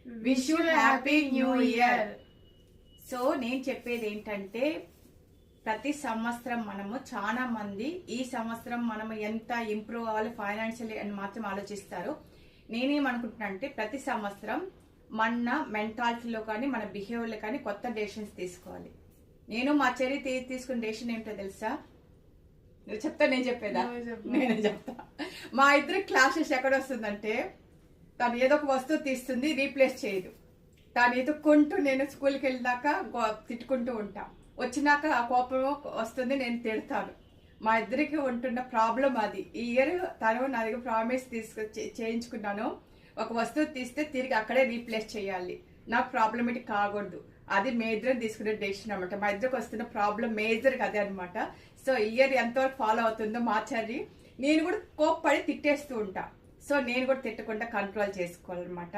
Wish you happy new year. So నేను చెప్పేది ఏంటంటే ప్రతి సంవత్సరం మనము చాలా మంది ఈ సంవత్సరం మనము ఎంత ఇంప్రూవ్ అవ్వాలి ఫైనాన్షియల్లీ అని మాత్రం ఆలోచిస్తారు. నేనేమనుకుంటున్నా అంటే ప్రతి సంవత్సరం మన మెంటాలిటీలో కానీ మన బిహేవియర్లో కానీ కొత్త డెసిషన్స్ తీసుకోవాలి. నేను మా చెల్లి తీసుకున్న డెసిషన్ ఏంటో తెలుసా? నువ్వు చెప్తా నేను చెప్పేదా? నేనే చెప్తా. మా ఇద్దరు క్లాసెస్ ఎక్కడ వస్తుందంటే తను ఏదో ఒక వస్తువు తీస్తుంది, రీప్లేస్ చేయదు. తను ఎదుక్కుంటూ నేను స్కూల్కి వెళ్ళినాక తిట్టుకుంటూ ఉంటా. వచ్చినాక ఆ కోపం వస్తుంది, నేను తిడతాను. మా ఇద్దరికి ఉంటున్న ప్రాబ్లం అది. ఈ ఇయర్ తను నా దగ్గర ప్రామిస్ చేయించుకున్నాను, ఒక వస్తువు తీస్తే తిరిగి అక్కడే రీప్లేస్ చేయాలి, నాకు ప్రాబ్లమేటిక్ కాకూడదు. అది మే ఇద్దరం తీసుకునే డెసిషన్ అనమాట. మా ఇద్దరికి వస్తున్న ప్రాబ్లం మేజర్గా అదే అనమాట. సో ఇయర్ ఎంతవరకు ఫాలో అవుతుందో మార్చాలి. నేను కూడా కోప్పడి తిట్టేస్తూ ఉంటా. సో నేను కూడా తిట్టకుండా కంట్రోల్ చేసుకోవాలన్నమాట.